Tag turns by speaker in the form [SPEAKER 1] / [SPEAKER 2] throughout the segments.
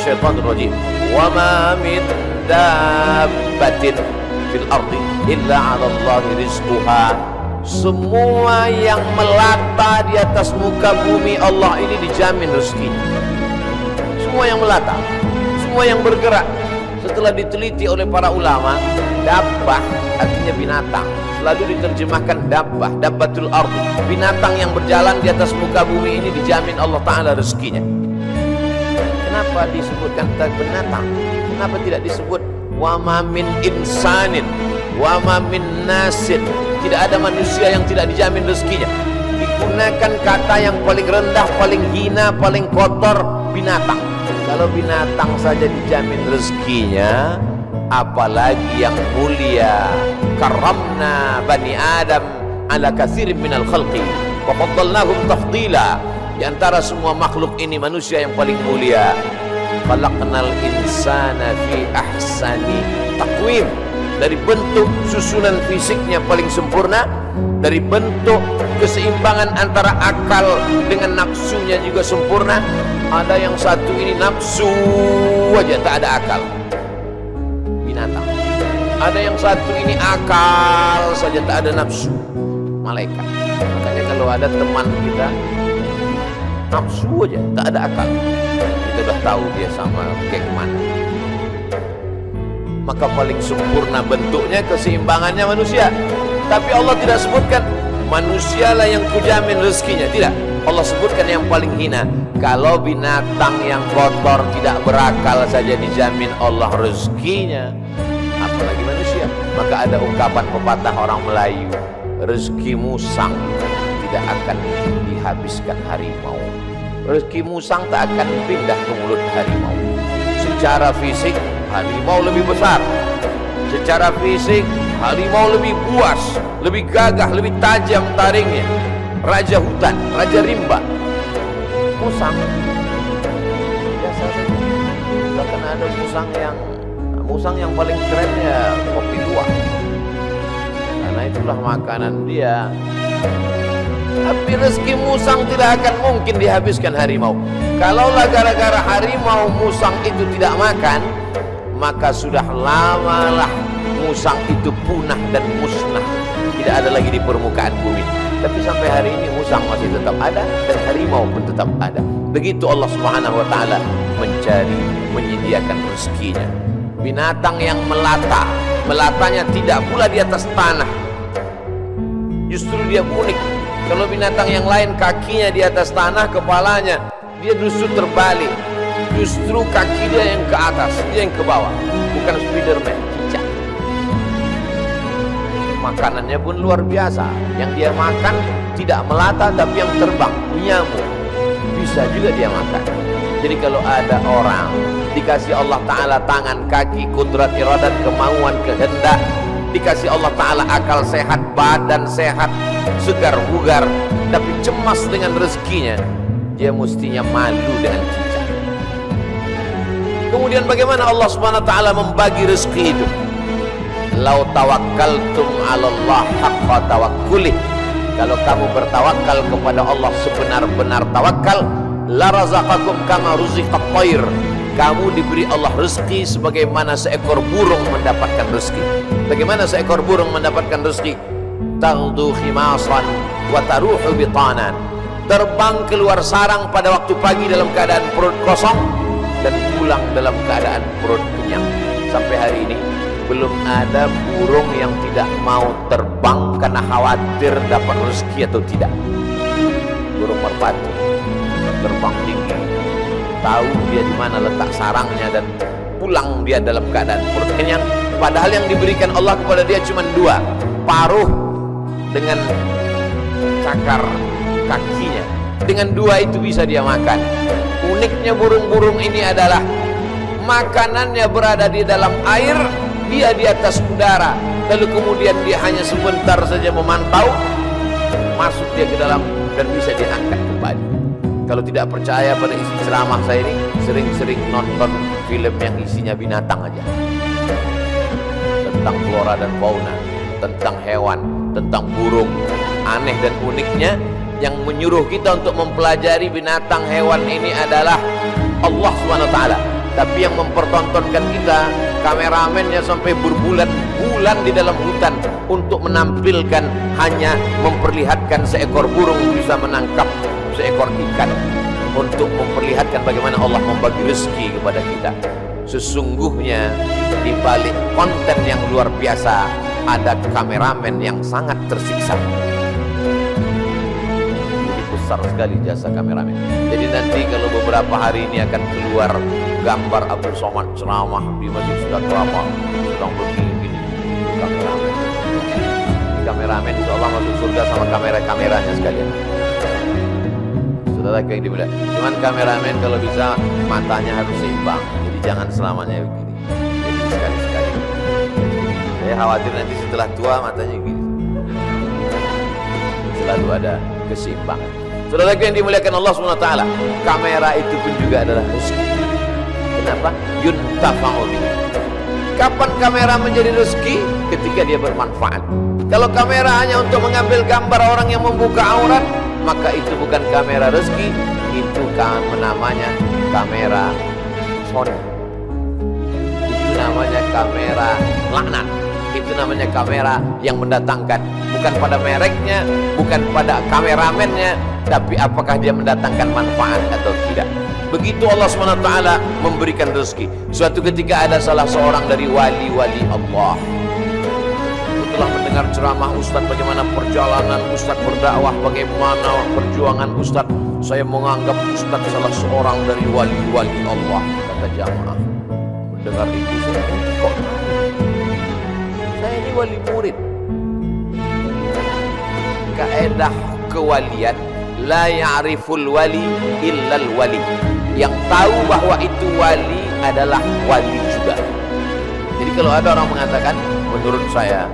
[SPEAKER 1] minasyaitonir rajim. Wa ma min dabbatin fil ardi illa 'ala Allahi rizquha. Semua yang melata di atas muka bumi Allah ini dijamin rezekinya. Semua yang melata, semua yang bergerak. Setelah diteliti oleh para ulama, dabbah artinya binatang, selalu diterjemahkan dabbah, dabbatul ardi. Binatang yang berjalan di atas muka bumi ini dijamin Allah Ta'ala rezekinya. Kenapa disebutkan binatang? Kenapa tidak disebut wa ma min insanin, wa ma min nasin? Tidak ada manusia yang tidak dijamin rezekinya. Digunakan kata yang paling rendah, paling hina, paling kotor, binatang. Kalau binatang saja dijamin rezekinya, apalagi yang mulia. Karramna bani Adam ala katsirin minal khalqi wa faddalnahum tafdila. Di antara semua makhluk ini manusia yang paling mulia. Khalaqnal insana fi ahsani taqwim. Dari bentuk susunan fisiknya paling sempurna, dari bentuk keseimbangan antara akal dengan nafsunya juga sempurna. Ada yang satu ini nafsu aja, tak ada akal, binatang. Ada yang satu ini akal saja, tak ada nafsu, malaikat. Makanya kalau ada teman kita nafsu aja, tak ada akal, kita udah tahu dia sama kayak kemana. Maka paling sempurna bentuknya, keseimbangannya manusia. Tapi Allah tidak sebutkan manusialah yang kujamin rezekinya, tidak. Allah sebutkan yang paling hina. Kalau binatang yang kotor tidak berakal saja dijamin Allah rezekinya, apalagi manusia. Maka ada ungkapan pepatah orang Melayu, rezeki musang tidak akan dihabiskan harimau. Rezeki musang tak akan pindah ke mulut harimau. Secara fisik harimau lebih besar, secara fisik harimau lebih buas, lebih gagah, lebih tajam taringnya. Raja hutan, raja rimba. Musang biasa saja. Bahkan ada musang yang paling keren ya kopi luwak, karena itulah makanan dia. Tapi rezeki musang tidak akan mungkin dihabiskan harimau. Kalaulah gara-gara harimau musang itu tidak makan, maka sudah lamalah musang itu punah dan musnah, tidak ada lagi di permukaan bumi. Tapi sampai hari ini musang masih tetap ada dan harimau pun tetap ada. Begitu Allah Subhanahu wa Ta'ala mencari, menyediakan rezekinya. Binatang yang melata, melatanya tidak pula di atas tanah, justru dia unik. Kalau binatang yang lain kakinya di atas tanah, kepalanya dia justru terbalik, justru kaki dia yang ke atas, dia yang ke bawah. Bukan Spiderman, cicak. Makanannya pun luar biasa. Yang dia makan tidak melata, tapi yang terbang, nyamuk, bisa juga dia makan. Jadi kalau ada orang dikasih Allah Ta'ala tangan, kaki, kudrat, iradat, kemauan, kehendak, dikasih Allah Ta'ala akal sehat, badan sehat, segar bugar, tapi cemas dengan rezekinya, dia mestinya malu dengan cicak. Kemudian bagaimana Allah Subhanahu wa Ta'ala membagi rezeki itu? Lau tawakkaltum 'ala Allah haqqa tawakkuli. Kalau kamu bertawakal kepada Allah sebenar-benar tawakal, la razaqakum kama ruziqat thair. Kamu diberi Allah rezeki sebagaimana seekor burung mendapatkan rezeki. Bagaimana seekor burung mendapatkan rezeki? Taghdu khimasan wa taruhu bitanan. Terbang keluar sarang pada waktu pagi dalam keadaan perut kosong dan pulang dalam keadaan perut kenyang. Sampai hari ini belum ada burung yang tidak mau terbang karena khawatir dapat rezeki atau tidak. Burung merpati terbang tinggi, tahu dia di mana letak sarangnya dan pulang dia dalam keadaan perut kenyang. Padahal yang diberikan Allah kepada dia cuma dua, paruh dengan cakar kakinya. Dengan dua itu bisa dia makan. Uniknya burung-burung ini adalah makanannya berada di dalam air, dia di atas udara, lalu kemudian dia hanya sebentar saja memantau, masuk dia ke dalam dan bisa diangkat kembali. Kalau tidak percaya pada isi ceramah saya ini, sering-sering nonton film yang isinya binatang aja, tentang flora dan fauna, tentang hewan, tentang burung. Aneh dan uniknya, yang menyuruh kita untuk mempelajari binatang hewan ini adalah Allah SWT. Tapi yang mempertontonkan kita, kameramennya sampai berbulan-bulan di dalam hutan untuk menampilkan, hanya memperlihatkan seekor burung bisa menangkap seekor ikan, untuk memperlihatkan bagaimana Allah membagi rezeki kepada kita. Sesungguhnya di balik konten yang luar biasa ada kameramen yang sangat tersiksa. Jadi besar sekali jasa kameramen. Jadi nanti kalau beberapa hari ini akan keluar gambar Abdul Somad ceramah di Masjid Sudah Kelapa, sedang begini kameramen. Kameramen insyaallah masuk surga sama kamera-kameranya sekalian. Saudara yang dimuliakan, cuman kameramen kalau bisa matanya harus seimbang, jadi jangan selamanya begini, jadi sekali-sekali. Saya khawatir nanti setelah tua matanya begini. Selalu ada keseimbangan. Saudara yang dimuliakan Allah SWT, kamera itu pun juga adalah rezeki. Kenapa? Yuntafa'u bihi. Kapan kamera menjadi rezeki? Ketika dia bermanfaat. Kalau kamera hanya untuk mengambil gambar orang yang membuka aurat, maka itu bukan kamera rezeki, itu namanya kamera Sony. Itu namanya kamera laknat. Itu namanya kamera yang mendatangkan, bukan pada mereknya, bukan pada kameramennya, tapi apakah dia mendatangkan manfaat atau tidak. Begitu Allah SWT memberikan rezeki. Suatu ketika ada salah seorang dari wali-wali Allah, setelah mendengar ceramah Ustaz bagaimana perjalanan Ustaz berdakwah, bagaimana perjuangan Ustaz, saya menganggap Ustaz salah seorang dari wali-wali Allah. Kata jamaah, mendengar itu saya kok saya ini wali murid. Kaedah kewalian, la ya'riful wali illal wali. Yang tahu bahwa itu wali adalah wali juga. Jadi kalau ada orang mengatakan menurut saya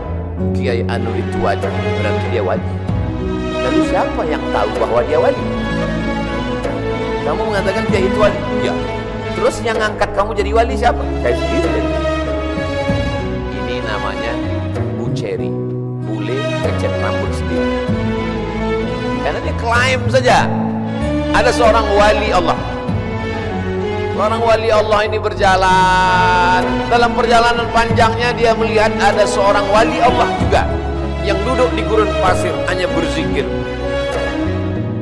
[SPEAKER 1] Kiai Anu itu wali, berarti dia wali. Lalu siapa yang tahu bahwa dia wali? Kamu mengatakan Kiai itu wali? Ya. Terus yang ngangkat kamu jadi wali siapa? Saya sendiri. Ini namanya buceri, bule ngecat rambut sendiri. Karena dia klaim saja ada seorang wali Allah. Seorang wali Allah ini berjalan, dalam perjalanan panjangnya dia melihat ada seorang wali Allah juga yang duduk di gurun pasir hanya berzikir.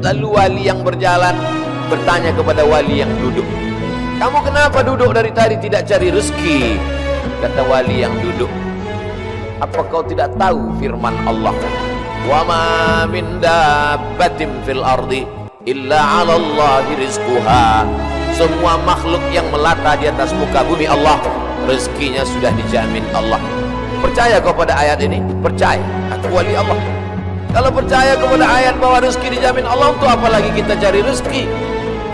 [SPEAKER 1] Lalu wali yang berjalan bertanya kepada wali yang duduk, kamu kenapa duduk dari tadi tidak cari rezeki? Kata wali yang duduk, apa kau tidak tahu firman Allah, wa ma min dabbatin fil ardi illa 'ala Allahi rizquha. Semua makhluk yang melata di atas muka bumi Allah, rezekinya sudah dijamin Allah. Percaya kau pada ayat ini? Percaya, aku wali Allah. Kalau percaya kepada ayat bahwa rezeki dijamin Allah, untuk apa lagi kita cari rezeki?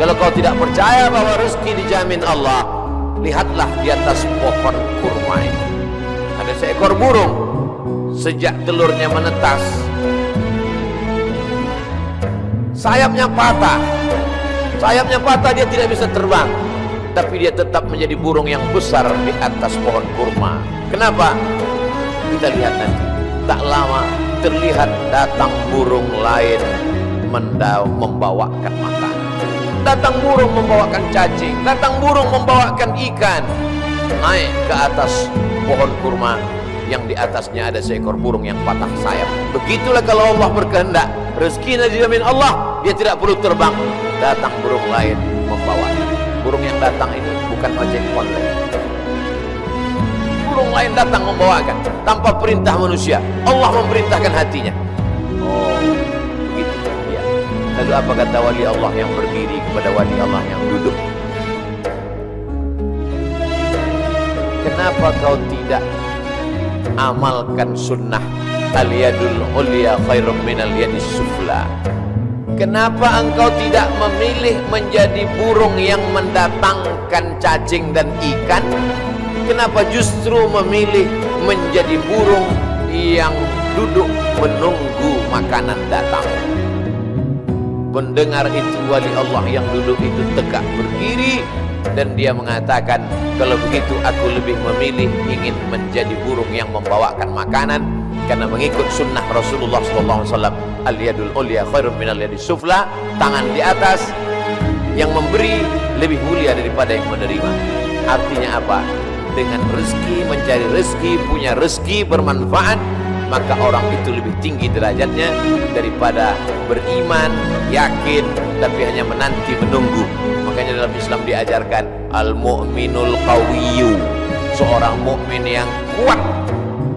[SPEAKER 1] Kalau kau tidak percaya bahwa rezeki dijamin Allah, lihatlah di atas pohon kurma ini. Ada seekor burung, sejak telurnya menetas, sayapnya patah. Sayapnya patah, dia tidak bisa terbang, tapi dia tetap menjadi burung yang besar di atas pohon kurma. Kenapa? Kita lihat nanti. Tak lama terlihat datang burung lain membawakan makanan. Datang burung membawakan cacing, datang burung membawakan ikan. Naik ke atas pohon kurma yang di atasnya ada seekor burung yang patah sayap. Begitulah kalau Allah berkehendak, rezekinya dijamin Allah, dia tidak perlu terbang. Datang burung lain membawa. Burung yang datang ini bukan ojek online. Burung lain datang membawakan tanpa perintah manusia. Allah memerintahkan hatinya. Oh, begitu ya. Lalu apa kata wali Allah yang berdiri kepada wali Allah yang duduk? Kenapa kau tidak amalkan sunnah al-yadul ulya khairum minal yadis sufla? Kenapa engkau tidak memilih menjadi burung yang mendatangkan cacing dan ikan? Kenapa justru memilih menjadi burung yang duduk menunggu makanan datang? Mendengar itu wali Allah yang duduk itu tegak berdiri, dan dia mengatakan, kalau begitu aku lebih memilih ingin menjadi burung yang membawakan makanan, karena mengikut sunnah Rasulullah SAW. Al-yadul ulya khairum minal yadis sufla. Tangan di atas yang memberi lebih mulia daripada yang menerima. Artinya apa? Dengan rezeki, mencari rezeki, punya rezeki bermanfaat, maka orang itu lebih tinggi derajatnya daripada beriman, yakin, tapi hanya menanti menunggu. Makanya dalam Islam diajarkan al-mu'minul qawiyyu, seorang mukmin yang kuat,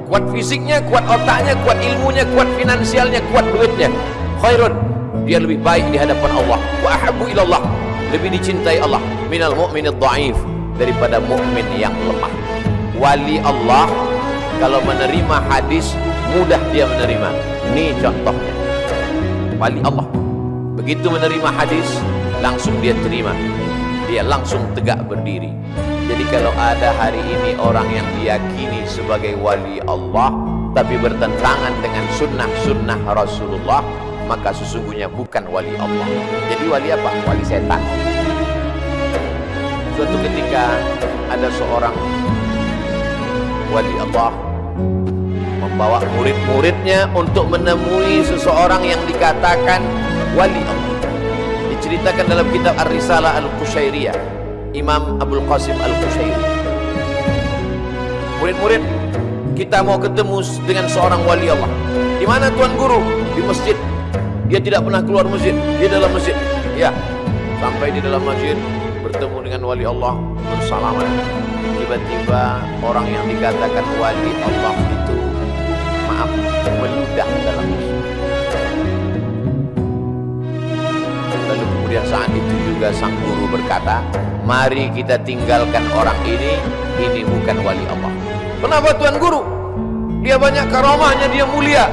[SPEAKER 1] kuat fisiknya, kuat otaknya, kuat ilmunya, kuat finansialnya, kuat duitnya. Khairun, dia lebih baik di hadapan Allah. Wa ahabbu ilallah, lebih dicintai Allah minal mu'minid dha'if, daripada mukmin yang lemah. Wali Allah kalau menerima hadis mudah dia menerima. Ini contohnya. Wali Allah begitu menerima hadis langsung dia terima, dia langsung tegak berdiri. Jadi kalau ada hari ini orang yang diyakini sebagai wali Allah tapi bertentangan dengan sunnah-sunnah Rasulullah, maka sesungguhnya bukan wali Allah. Jadi wali apa? Wali setan. Suatu ketika ada seorang wali Allah membawa murid-muridnya untuk menemui seseorang yang dikatakan wali Allah. Diceritakan dalam kitab Ar-Risalah Al-Qushairiyah, Imam Abdul Qasim Al-Qushairi. Murid-murid, kita mau ketemu dengan seorang wali Allah. Di mana Tuan Guru? Di masjid. Dia tidak pernah keluar masjid, dia dalam masjid. Ya, sampai di dalam masjid bertemu dengan wali Allah, bersalaman. Tiba-tiba orang yang dikatakan wali Allah itu, maaf, meludah dalam masjid. Lalu kemudian saat itu juga sang guru berkata, mari kita tinggalkan orang ini bukan wali Allah. Kenapa Tuan Guru? Dia banyak karamahnya, dia mulia.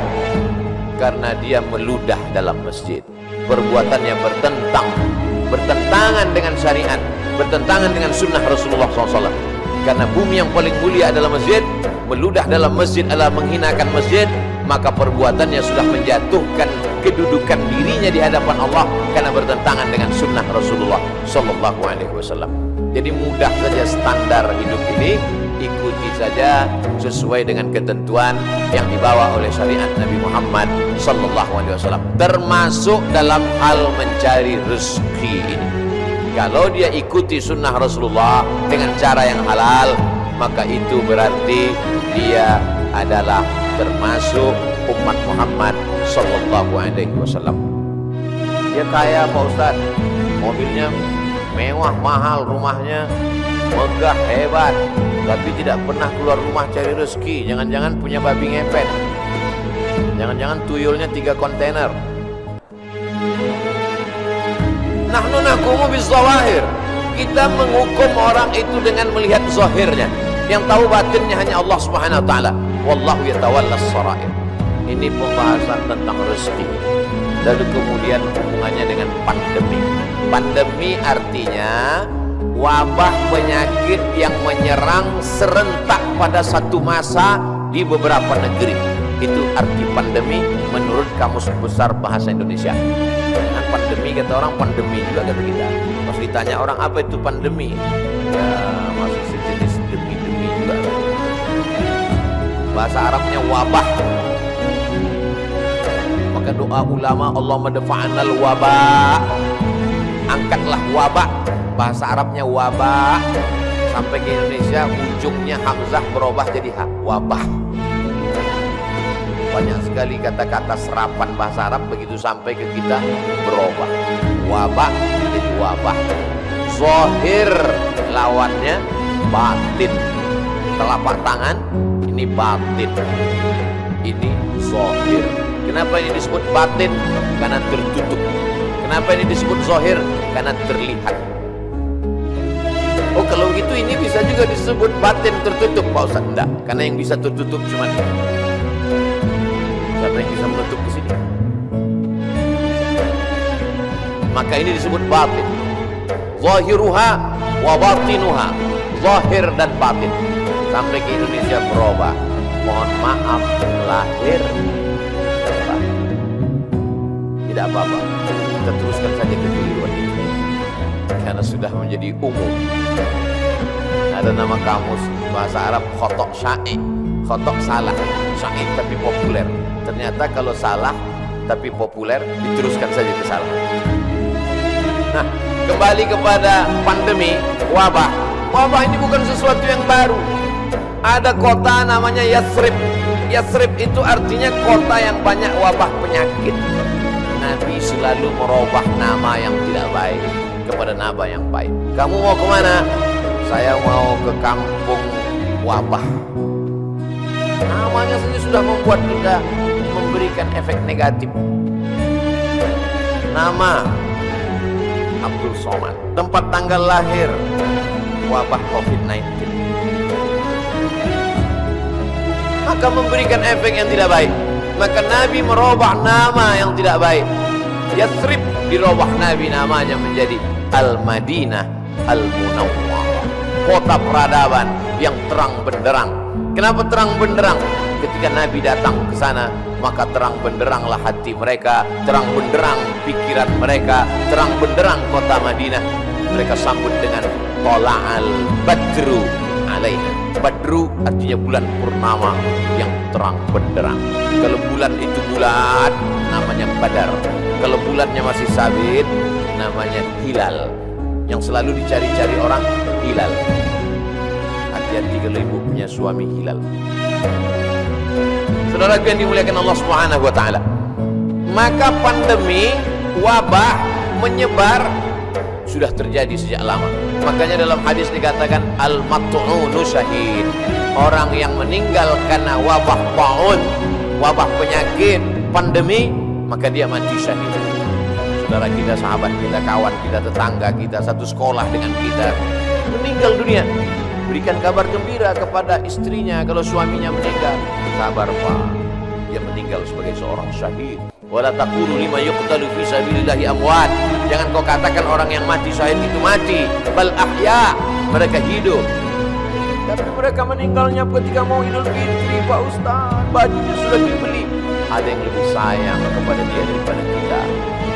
[SPEAKER 1] Karena dia meludah dalam masjid. Perbuatannya bertentangan dengan syariat, bertentangan dengan sunnah Rasulullah SAW. Karena bumi yang paling mulia adalah masjid, meludah dalam masjid adalah menghinakan masjid, maka perbuatannya sudah menjatuhkan kedudukan dirinya di hadapan Allah karena bertentangan dengan sunnah Rasulullah SAW. Jadi mudah saja standar hidup ini, ikuti saja sesuai dengan ketentuan yang dibawa oleh syariat Nabi Muhammad SAW, termasuk dalam hal mencari rezeki ini. Kalau dia ikuti sunnah Rasulullah dengan cara yang halal, maka itu berarti dia adalah termasuk umat Muhammad SAW. Dia kaya Pak Ustaz, mobilnya mewah, mahal, rumahnya megah, hebat, tapi tidak pernah keluar rumah cari rezeki. Jangan-jangan punya babi ngepet, jangan-jangan tuyulnya 3 kontainer. Nahnu nakumu bizawahir, kita menghukum orang itu dengan melihat zahirnya. Yang tahu batinnya hanya Allah Subhanahu wa taala. Wallahu yatawallas sarair. Ini pembahasan tentang rezeki. Lalu kemudian hubungannya dengan pandemi. Pandemi artinya wabah penyakit yang menyerang serentak pada satu masa di beberapa negeri. Itu arti pandemi menurut Kamus Besar Bahasa Indonesia. Dengan pandemi kata orang, pandemi juga kata kita. Pas ditanya orang apa itu pandemi, ya masih sejenis demi-demi juga. Bahasa Arabnya wabah. Maka doa ulama, Allahumma dafa'anal wabah, angkatlah wabah. Bahasa Arabnya wabah, sampai ke Indonesia ujungnya hamzah berubah jadi ha, wabah. Banyak sekali kata-kata serapan bahasa Arab begitu sampai ke kita berubah. Wabah jadi wabah. Zahir lawannya batin. Telapak tangan ini batin, ini zahir. Kenapa ini disebut batin? Karena tertutup. Kenapa ini disebut zahir? Karena terlihat. Oh kalau gitu ini bisa juga disebut batin tertutup Pak Ustaz? Enggak, karena yang bisa tertutup cuma ini. Siapa yang bisa menutup di sini? Maka ini disebut batin. Zahiruha wa batinuha, zahir dan batin. Sampai ke Indonesia berubah. Mohon maaf, lahir dan batin. Tidak apa-apa, kita teruskan saja kekeliruan itu karena sudah menjadi umum. Ada nama kamus bahasa Arab khotok sya'i, khotok salah, sya'i tapi populer. Ternyata kalau salah tapi populer diteruskan saja kesalahan. Nah, kembali kepada pandemi, wabah. Wabah ini bukan sesuatu yang baru. Ada kota namanya Yathrib. Yathrib itu artinya kota yang banyak wabah penyakit. Nabi selalu merubah nama yang tidak baik kepada nama yang baik. Kamu mau kemana? Saya mau ke kampung wabah. Namanya saja sudah membuat kita memberikan efek negatif. Nama Abdul Somad, tempat tanggal lahir wabah COVID-19, maka memberikan efek yang tidak baik. Maka Nabi merubah nama yang tidak baik. Yathrib dirubah Nabi namanya menjadi Al-Madinah Al-Munawwarah, kota peradaban yang terang benderang. Kenapa terang benderang? Ketika Nabi datang ke sana, maka terang benderanglah hati mereka, terang benderang pikiran mereka, terang benderang kota Madinah. Mereka sambut dengan Tola'al Badru alaina. Badru artinya bulan purnama yang terang benderang. Kalau bulan itu bulat, namanya Badar. Kalau bulannya masih sabit, namanya Hilal. Yang selalu dicari-cari orang, Hilal. Hati-hati kalau ibu punya suami Hilal. Saudara yang dimuliakan Allah Subhanahu wa taala, maka pandemi wabah menyebar sudah terjadi sejak lama. Makanya dalam hadis dikatakan al-mat'unu syahid. Orang yang meninggal karena wabah taun, wabah penyakit, pandemi, maka dia mati syahid. Saudara kita, sahabat kita, kawan kita, tetangga kita, satu sekolah dengan kita, meninggal dunia. Berikan kabar gembira kepada istrinya kalau suaminya meninggal. Sabar Pak, dia meninggal sebagai seorang syahid. Wala taqulu lima yuqtalu fi sabilillahi amwat. Jangan kau katakan orang yang mati syahid itu mati. Bal ahya, mereka hidup. Tapi mereka meninggalnya ketika mau Idul Fitri, Pak Ustaz. Bajunya sudah dibeli. Ada yang lebih sayang kepada dia daripada kita.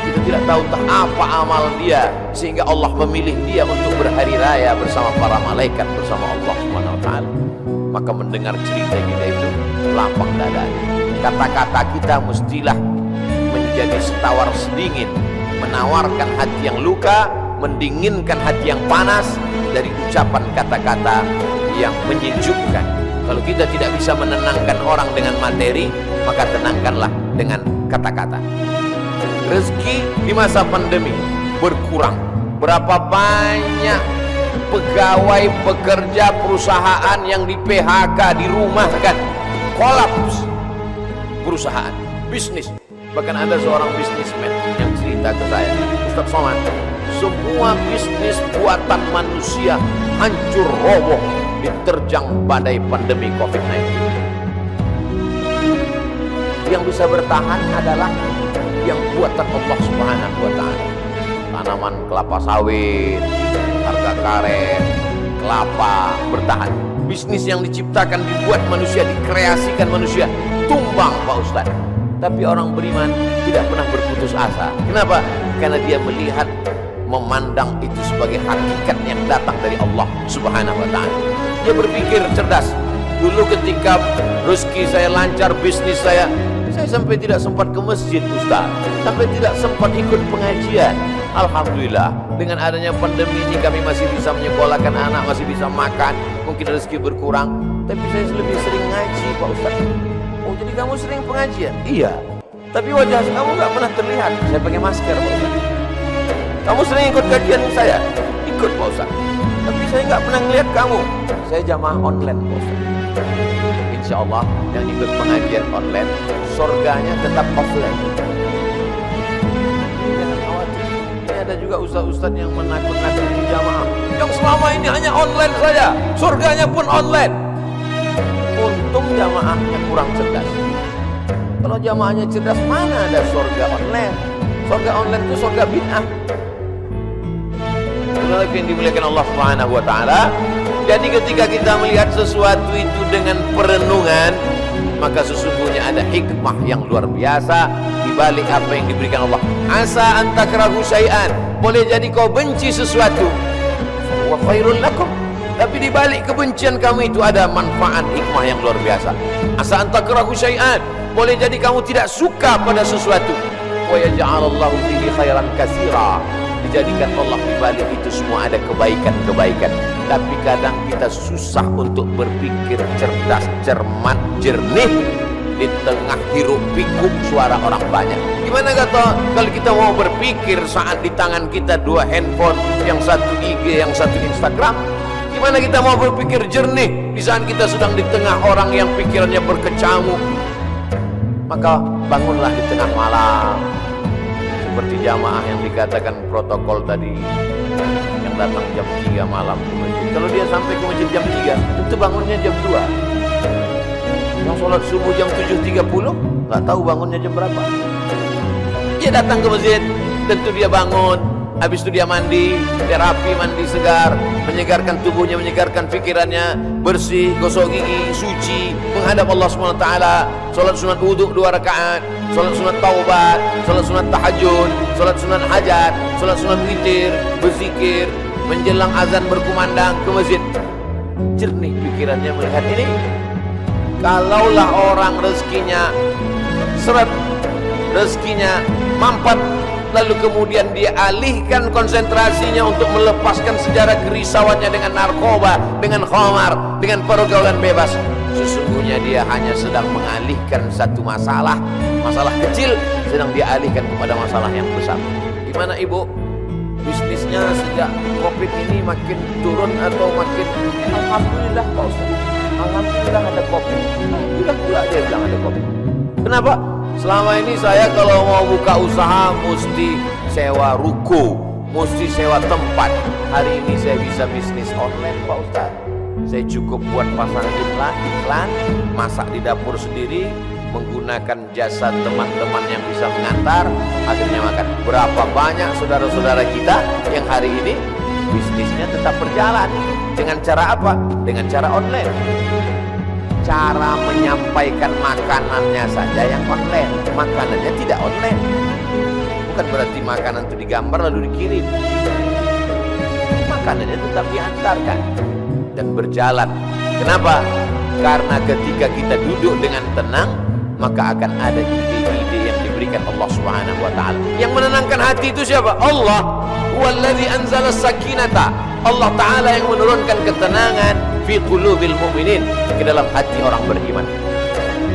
[SPEAKER 1] Kita tidak tahu apa amal dia sehingga Allah memilih dia untuk berhari raya bersama para malaikat, bersama Allah Subhanahu wa taala. Maka mendengar cerita kita itu lapang dada. Kata-kata kita mestilah menjadi setawar sedingin, menawarkan hati yang luka, mendinginkan hati yang panas dari ucapan kata-kata yang menyejukkan. Kalau kita tidak bisa menenangkan orang dengan materi, maka tenangkanlah dengan kata-kata. Rezeki di masa pandemi berkurang. Berapa banyak pegawai, pekerja perusahaan yang di PHK, dirumahkan, kolaps perusahaan, bisnis. Bahkan ada seorang bisnismen yang cerita ke saya, Ustaz Somad, semua bisnis buatan manusia hancur roboh diterjang badai pandemi COVID-19. Yang bisa bertahan adalah yang buatan Allah Subhanahu wa taala. Tanaman kelapa sawit, harga karet, kelapa bertahan. Bisnis yang diciptakan, dibuat manusia, dikreasikan manusia, tumbang Pak Ustaz. Tapi orang beriman tidak pernah berputus asa. Kenapa? Karena dia melihat, memandang itu sebagai hakikat yang datang dari Allah Subhanahu wa taala. Dia berpikir cerdas. Dulu ketika rezeki saya lancar, bisnis saya sampai tidak sempat ke masjid Ustaz, sampai tidak sempat ikut pengajian. Alhamdulillah, dengan adanya pandemi ini kami masih bisa menyekolahkan anak, masih bisa makan. Mungkin rezeki berkurang, tapi saya lebih sering ngaji Pak Ustaz. Oh, jadi kamu sering pengajian? Iya. Tapi wajah kamu nggak pernah terlihat. Saya pakai masker Pak Ustaz. Kamu sering ikut kajian saya? Ikut Pak Ustaz. Tapi saya nggak pernah ngelihat kamu. Saya jamaah online Pak Ustaz. Insya Allah yang ikut pengajian online, surganya tetap offline. Jangan khawatir. Ini ada juga ustaz-ustaz yang menakut-nakuti jamaah. Yang selama ini hanya online saja, surganya pun online. Untung jamaahnya kurang cerdas. Kalau jamaahnya cerdas, mana ada surga online? Surga online itu surga bid'ah. Saudara yang dimuliakan Allah Subhanahu wa taala, jadi ketika kita melihat sesuatu itu dengan perenungan, maka sesungguhnya ada hikmah yang luar biasa di balik apa yang diberikan Allah. Asa an takrahu syai'an, boleh jadi kau benci sesuatu, wa khairul lakum, tapi di balik kebencian kamu itu ada manfaat, hikmah yang luar biasa. Asa an takrahu syai'an, boleh jadi kamu tidak suka pada sesuatu, wa yaj'alallahu fihi khairan katsira, dijadikan Allah di balik itu semua ada kebaikan-kebaikan. Tapi kadang kita susah untuk berpikir cerdas, cermat, jernih di tengah hiruk pikuk suara orang banyak. Gimana kata kalau kita mau berpikir saat di tangan kita dua handphone, yang satu IG, yang satu Instagram? Gimana kita mau berpikir jernih di saat kita sedang di tengah orang yang pikirannya berkecamuk? Maka bangunlah di tengah malam, seperti jamaah yang dikatakan protokol tadi, yang datang jam 3 malam ke masjid. Kalau dia sampai ke masjid jam 3, tentu bangunnya jam 2. Yang sholat subuh jam 7.30, nggak tahu bangunnya jam berapa. Dia datang ke masjid, tentu dia bangun. Habis itu dia mandi, dia rapi, mandi segar, menyegarkan tubuhnya, menyegarkan pikirannya, bersih, gosok gigi, suci, menghadap Allah SWT, sholat sunat wudhu 2 rakaat, sholat sunat taubat, sholat sunat tahajud, sholat sunat hajat, sholat sunat witir, berzikir, menjelang azan berkumandang ke masjid. Jernih pikirannya melihat ini. Kalaulah orang rezekinya seret, rezekinya mampat, lalu kemudian dia alihkan konsentrasinya untuk melepaskan sejarah kerisauannya dengan narkoba, dengan khamar, dengan pergaulan bebas, sesungguhnya dia hanya sedang mengalihkan satu masalah kecil, sedang dia alihkan kepada masalah yang besar. Gimana ibu? Bisnisnya sejak Covid ini makin turun atau makin? Alhamdulillah Pak Ustaz, alhamdulillah ada Covid. Alhamdulillah pula dia bilang ada Covid. Kenapa? Selama ini saya kalau mau buka usaha mesti sewa ruko, mesti sewa tempat. Hari ini saya bisa bisnis online Pak Ustaz. Saya cukup buat pasang iklan, masak di dapur sendiri, menggunakan jasa teman-teman yang bisa mengantar, akhirnya makan. Berapa banyak saudara-saudara kita yang hari ini bisnisnya tetap berjalan. Dengan cara apa? Dengan cara online. Cara menyampaikan makanannya saja yang online, makanannya tidak online. Bukan berarti makanan itu digambar lalu dikirim. Makanannya tetap diantarkan dan berjalan. Kenapa? Karena ketika kita duduk dengan tenang, maka akan ada ide-ide yang diberikan Allah Subhanahu wa taala. Yang menenangkan hati itu siapa? Allah. Huwallazi anzala sakinata. Allah taala yang menurunkan ketenangan fi qulubil mu'minin, ke dalam hati orang beriman.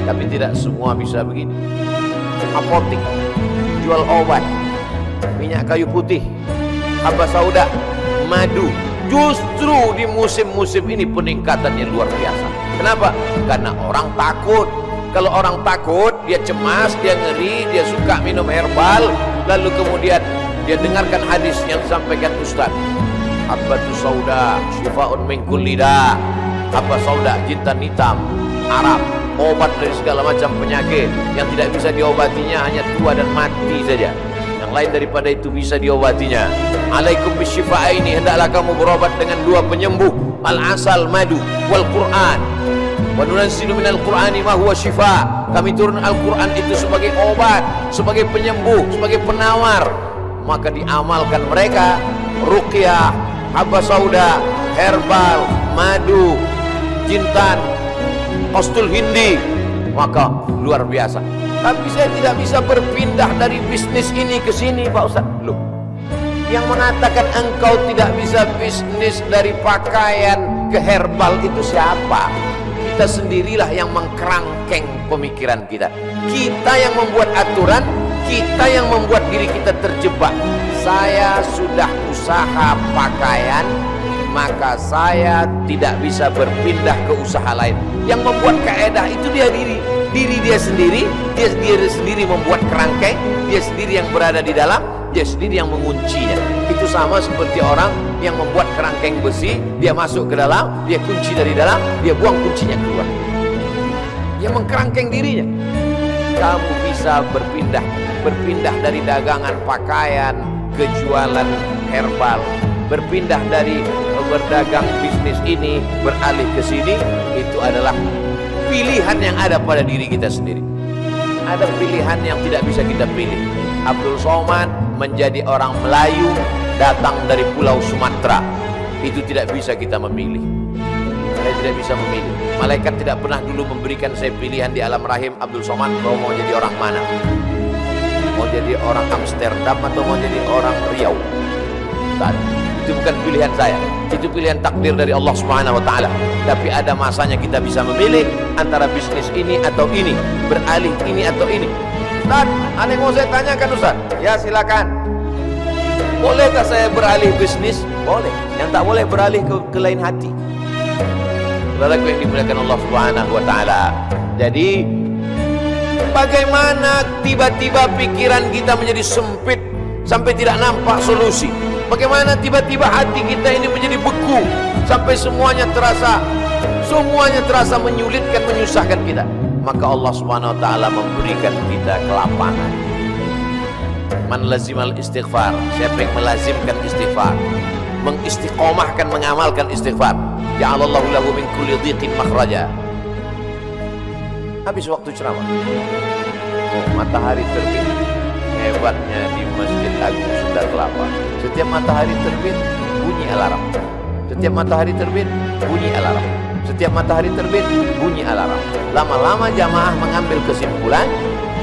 [SPEAKER 1] Tapi tidak semua bisa begini. Apotik jual obat, minyak kayu putih, haba sauda, madu. Justru di musim-musim ini peningkatannya luar biasa. Kenapa? Karena orang takut. Kalau orang takut, dia cemas, dia ngeri, dia suka minum herbal, lalu kemudian dia dengarkan hadis yang disampaikan Ustaz. Habbatu sauda syifa'un min kulli da. Habba sauda, jintan hitam Arab, obat dari segala macam penyakit. Yang tidak bisa diobatinya hanya tua dan mati saja. Yang lain daripada itu bisa diobatinya. Alaikum bisyifa'aini, hendaklah kamu berobat dengan 2 penyembuh, al-asal, madu, wal Qur'an. Wa nunazzilu minal Qur'ani ma huwa syifa. Kami turun Al-Qur'an itu sebagai obat, sebagai penyembuh, sebagai penawar. Maka diamalkan mereka ruqyah, habba sauda, herbal, madu, jintan, kostul hindi, maka luar biasa. Tapi saya tidak bisa berpindah dari bisnis ini ke sini Pak Ustaz. Loh, yang mengatakan engkau tidak bisa bisnis dari pakaian ke herbal itu siapa? Kita sendirilah yang mengkerangkeng pemikiran kita. Kita yang membuat aturan, kita yang membuat diri kita terjebak. Saya sudah usaha pakaian, maka saya tidak bisa berpindah ke usaha lain. Yang membuat kaedah itu dia dia sendiri, dia sendiri membuat kerangkeng, dia sendiri yang berada di dalam, dia sendiri yang menguncinya. Itu sama seperti orang yang membuat kerangkeng besi, dia masuk ke dalam, dia kunci dari dalam, dia buang kuncinya keluar. Dia mengkerangkeng dirinya. Kamu bisa berpindah dari dagangan pakaian ke jualan herbal, berpindah dari berdagang bisnis ini beralih ke sini. Itu adalah pilihan yang ada pada diri kita sendiri. Ada pilihan yang tidak bisa kita pilih. Abdul Somad menjadi orang Melayu, datang dari Pulau Sumatera, itu tidak bisa kita memilih. Saya tidak bisa memilih. Malaikat tidak pernah dulu memberikan saya pilihan di alam rahim, Abdul Somad kau mau jadi orang mana? Mau jadi orang Amsterdam atau mau jadi orang Riau? taala. Itu bukan pilihan saya, itu pilihan takdir dari Allah Subhanahu wa taala. Tapi ada masanya kita bisa memilih antara bisnis ini atau ini, beralih ini atau ini. Ustaz, ada yang mau saya tanyakan Ustaz? Ya silakan. Bolehkah saya beralih bisnis? Boleh. Yang tak boleh beralih ke lain hati. Saudaraku yang dimuliakan Allah Subhanahu wa taala. Jadi bagaimana tiba-tiba pikiran kita menjadi sempit sampai tidak nampak solusi? Bagaimana tiba-tiba hati kita ini menjadi beku sampai semuanya terasa menyulitkan, menyusahkan kita? Maka Allah Subhanahu wa taala memberikan kita kelapangan. Man lazimal istighfar, siapa yang melazimkan istighfar, mengistiqomahkan, mengamalkan istighfar, ja'alallahu lahu min kulli dhiqin makhraja. Habis waktu ceramah, matahari terbit. Hebatnya di Masjid Agung Sunda Kelapa, setiap matahari terbit bunyi alarm. Setiap matahari terbit bunyi alarm. Setiap matahari terbit bunyi alarm. Lama-lama jamaah mengambil kesimpulan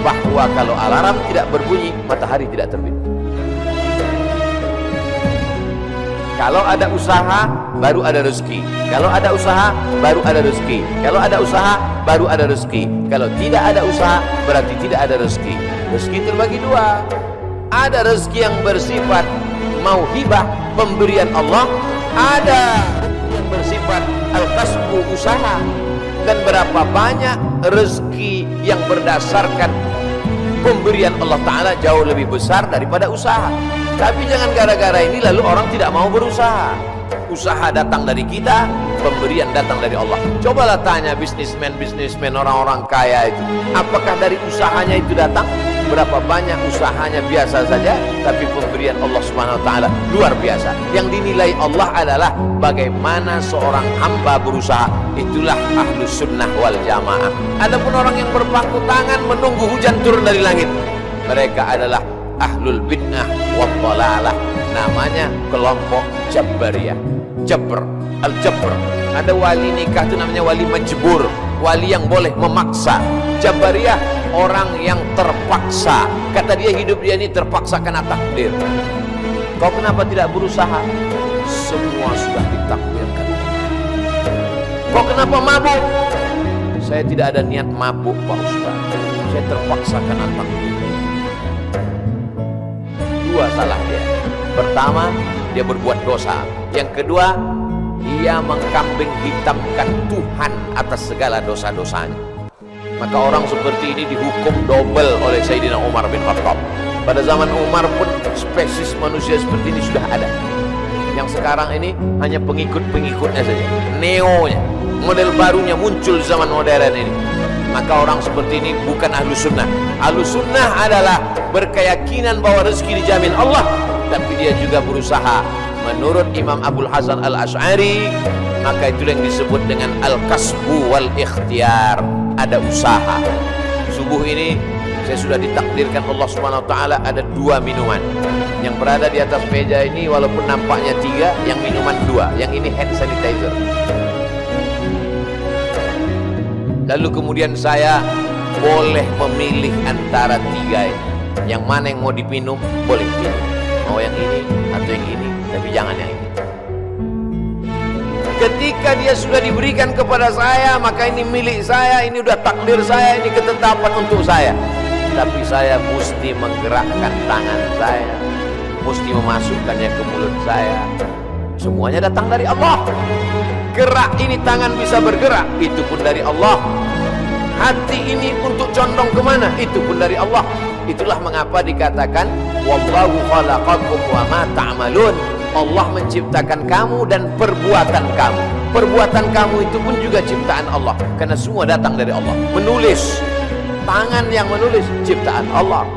[SPEAKER 1] bahwa kalau alarm tidak berbunyi, matahari tidak terbit. Kalau ada usaha, baru ada rezeki. Kalau ada usaha, baru ada rezeki. Kalau ada usaha, baru ada rezeki. Kalau tidak ada usaha, berarti tidak ada rezeki. Rezeki terbagi dua. Ada rezeki yang bersifat mauhibah, pemberian Allah. Ada yang bersifat al-kasbu, usaha. Dan berapa banyak rezeki yang berdasarkan pemberian Allah Ta'ala jauh lebih besar daripada usaha. Tapi jangan gara-gara ini lalu orang tidak mau berusaha. Usaha datang dari kita, pemberian datang dari Allah. Cobalah tanya bisnismen orang-orang kaya itu, apakah dari usahanya itu datang? Berapa banyak usahanya biasa saja, tapi pemberian Allah Subhanahu wa taala luar biasa. Yang dinilai Allah adalah bagaimana seorang hamba berusaha. Itulah ahlus sunnah wal jamaah. Adapun orang yang berpangku tangan menunggu hujan turun dari langit, mereka adalah ahlul bid'ah wal dhalalah. Namanya kelompok Jabariyah. Jabr, al-jabr. Ada wali nikah itu namanya wali majbur, wali yang boleh memaksa. Jabariyah orang yang terpaksa. Kata dia, hidup dia ini terpaksa karena takdir. Kau kenapa tidak berusaha? Semua sudah ditakdirkan. Kau kenapa mabuk? Saya tidak ada niat mabuk Pak Ustaz, saya terpaksa karena takdir. Dua salah dia. Pertama, dia berbuat dosa. Yang kedua, dia mengkambing hitamkan Tuhan atas segala dosa-dosanya. Maka orang seperti ini dihukum double oleh Sayyidina Umar bin Khattab. Pada zaman Umar pun spesies manusia seperti ini sudah ada. Yang sekarang ini hanya pengikut-pengikutnya saja, neonya, model barunya muncul zaman modern ini. Maka orang seperti ini bukan ahlu sunnah. Ahlu sunnah adalah berkeyakinan bahwa rezeki dijamin Allah, tapi dia juga berusaha. Menurut Imam Abul Hasan al-Ash'ari, maka itu yang disebut dengan al-kasbu wal ikhtiar. Ada usaha. Subuh ini saya sudah ditakdirkan Allah Subhanahu wa taala ada 2 minuman yang berada di atas meja ini, walaupun nampaknya 3, yang minuman 2, yang ini hand sanitizer. Lalu kemudian saya boleh memilih antara 3 ini. Yang mana yang mau dipinum, boleh pilih. Mau yang ini atau yang ini, tapi jangan yang ini. Ketika dia sudah diberikan kepada saya, maka ini milik saya, ini udah takdir saya, ini ketetapan untuk saya. Tapi saya mesti menggerakkan tangan saya, mesti memasukkannya ke mulut saya. Semuanya datang dari Allah. Gerak ini tangan bisa bergerak, itu pun dari Allah. Hati ini untuk condong kemana, itu pun dari Allah. Itulah mengapa dikatakan wallahu khalaqakum wa ma ta'malun. Allah menciptakan kamu dan perbuatan kamu. Perbuatan kamu itu pun juga ciptaan Allah, karena semua datang dari Allah. Menulis, tangan yang menulis ciptaan Allah.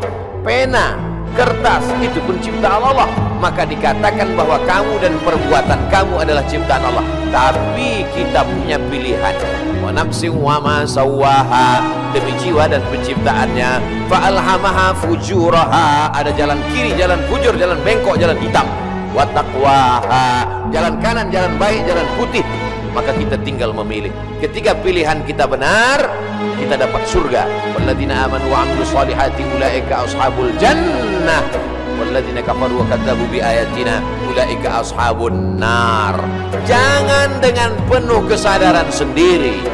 [SPEAKER 1] Pena, kertas, itu pun ciptaan Allah. Maka dikatakan bahwa kamu dan perbuatan kamu adalah ciptaan Allah. Tapi kita punya pilihan. Wa nafsin wa ma sawwaha, demi jiwa dan penciptaannya. Fa alhamaha fujuraha, ada jalan kiri, jalan fujur, jalan bengkok, jalan hitam. Wa taqwaha, jalan kanan, jalan baik, jalan putih. Maka kita tinggal memilih. Ketika pilihan kita benar, kita dapat surga. Walladzina amanu wa 'amilus shalihati ulaika ashabul jannah. Walladzina kafaru wa kadzdzabu bi ayatina ulaika ashabun nar. Jangan dengan penuh kesadaran sendiri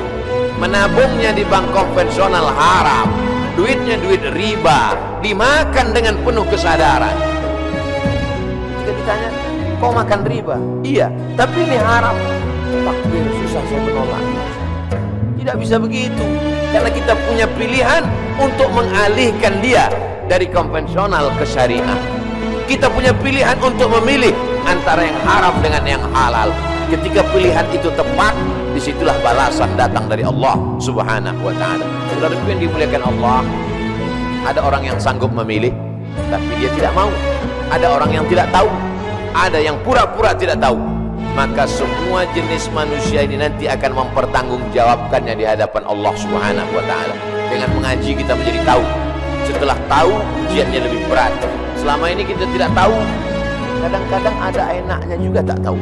[SPEAKER 1] menabungnya di bank konvensional haram, duitnya duit riba, dimakan dengan penuh kesadaran. Jika ditanya, kau makan riba? Iya, tapi ini haram. Takbir, susah saya menolak. Tidak bisa begitu, karena kita punya pilihan untuk mengalihkan dia dari konvensional ke syariah. Kita punya pilihan untuk memilih antara yang haram dengan yang halal. Ketika pilihan itu tepat, disitulah balasan datang dari Allah Subhanahu wa ta'ala. Saudara yang dimuliakan Allah, ada orang yang sanggup memilih tapi dia tidak mau. Ada orang yang tidak tahu, ada yang pura-pura tidak tahu. Maka semua jenis manusia ini nanti akan mempertanggungjawabkannya di hadapan Allah Subhanahu wa ta'ala. Dengan mengaji kita menjadi tahu. Setelah tahu, ujiannya lebih berat. Selama ini kita tidak tahu, kadang-kadang ada enaknya juga tak tahu.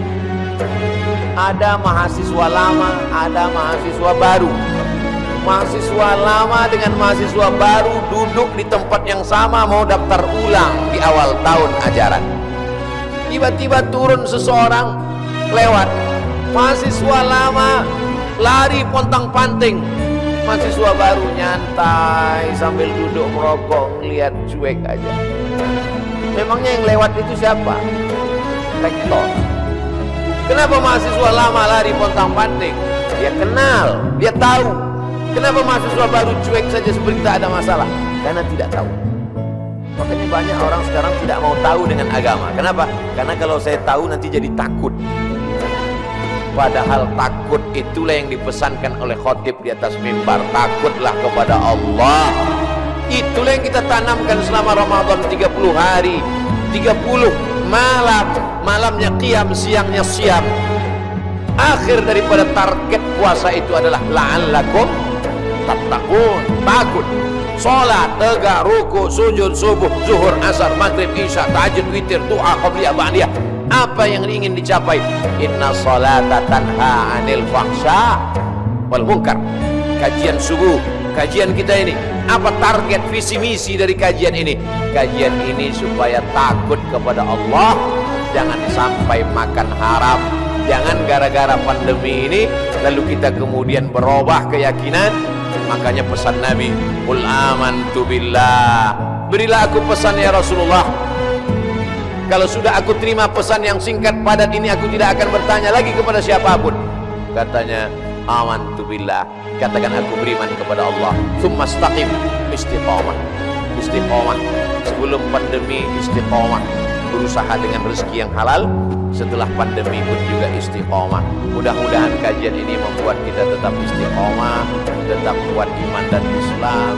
[SPEAKER 1] Ada mahasiswa lama, ada mahasiswa baru. Mahasiswa lama dengan mahasiswa baru duduk di tempat yang sama mau daftar ulang di awal tahun ajaran. Tiba-tiba turun seseorang lewat, mahasiswa lama lari pontang-panting, mahasiswa baru nyantai sambil duduk merokok, ngeliat cuek aja. Memangnya yang lewat itu siapa? Rektor. Kenapa mahasiswa lama lari pontang-panting? Dia kenal, dia tahu. Kenapa mahasiswa baru cuek saja seperti tak ada masalah? Karena tidak tahu. Makanya banyak orang sekarang tidak mau tahu dengan agama. Kenapa? Karena kalau saya tahu nanti jadi takut. Padahal takut itulah yang dipesankan oleh khotib di atas mimbar. Takutlah kepada Allah. Itulah yang kita tanamkan selama Ramadan 30 hari, 30 malam. Malamnya qiyam, siangnya siam. Akhir daripada target puasa itu adalah la'allakum tattaqun, takut. Salat, tegak, ruku, sujud, subuh, zuhur, asar, maghrib, isya, tahajud, witir, du'a, qabliyah, ba'diyah. Apa yang ingin dicapai? Inna salata tanha 'anil fahsya wal munkar. Kajian subuh, kajian kita ini, apa target visi misi dari kajian ini? Kajian ini supaya takut kepada Allah, jangan sampai makan haram. Jangan gara-gara pandemi ini lalu kita kemudian berubah keyakinan. Makanya pesan Nabi, qul amantu billah, berilah aku pesan ya Rasulullah. Kalau sudah aku terima pesan yang singkat padat ini, aku tidak akan bertanya lagi kepada siapapun. Katanya, amantu billah, katakan aku beriman kepada Allah. Tsumma istaqim, istiqamah. Istiqamah sebelum pandemi, istiqamah berusaha dengan rezeki yang halal. Setelah pandemi pun juga istiqamah. Mudah-mudahan kajian ini membuat kita tetap istiqamah, tetap kuat iman dan Islam,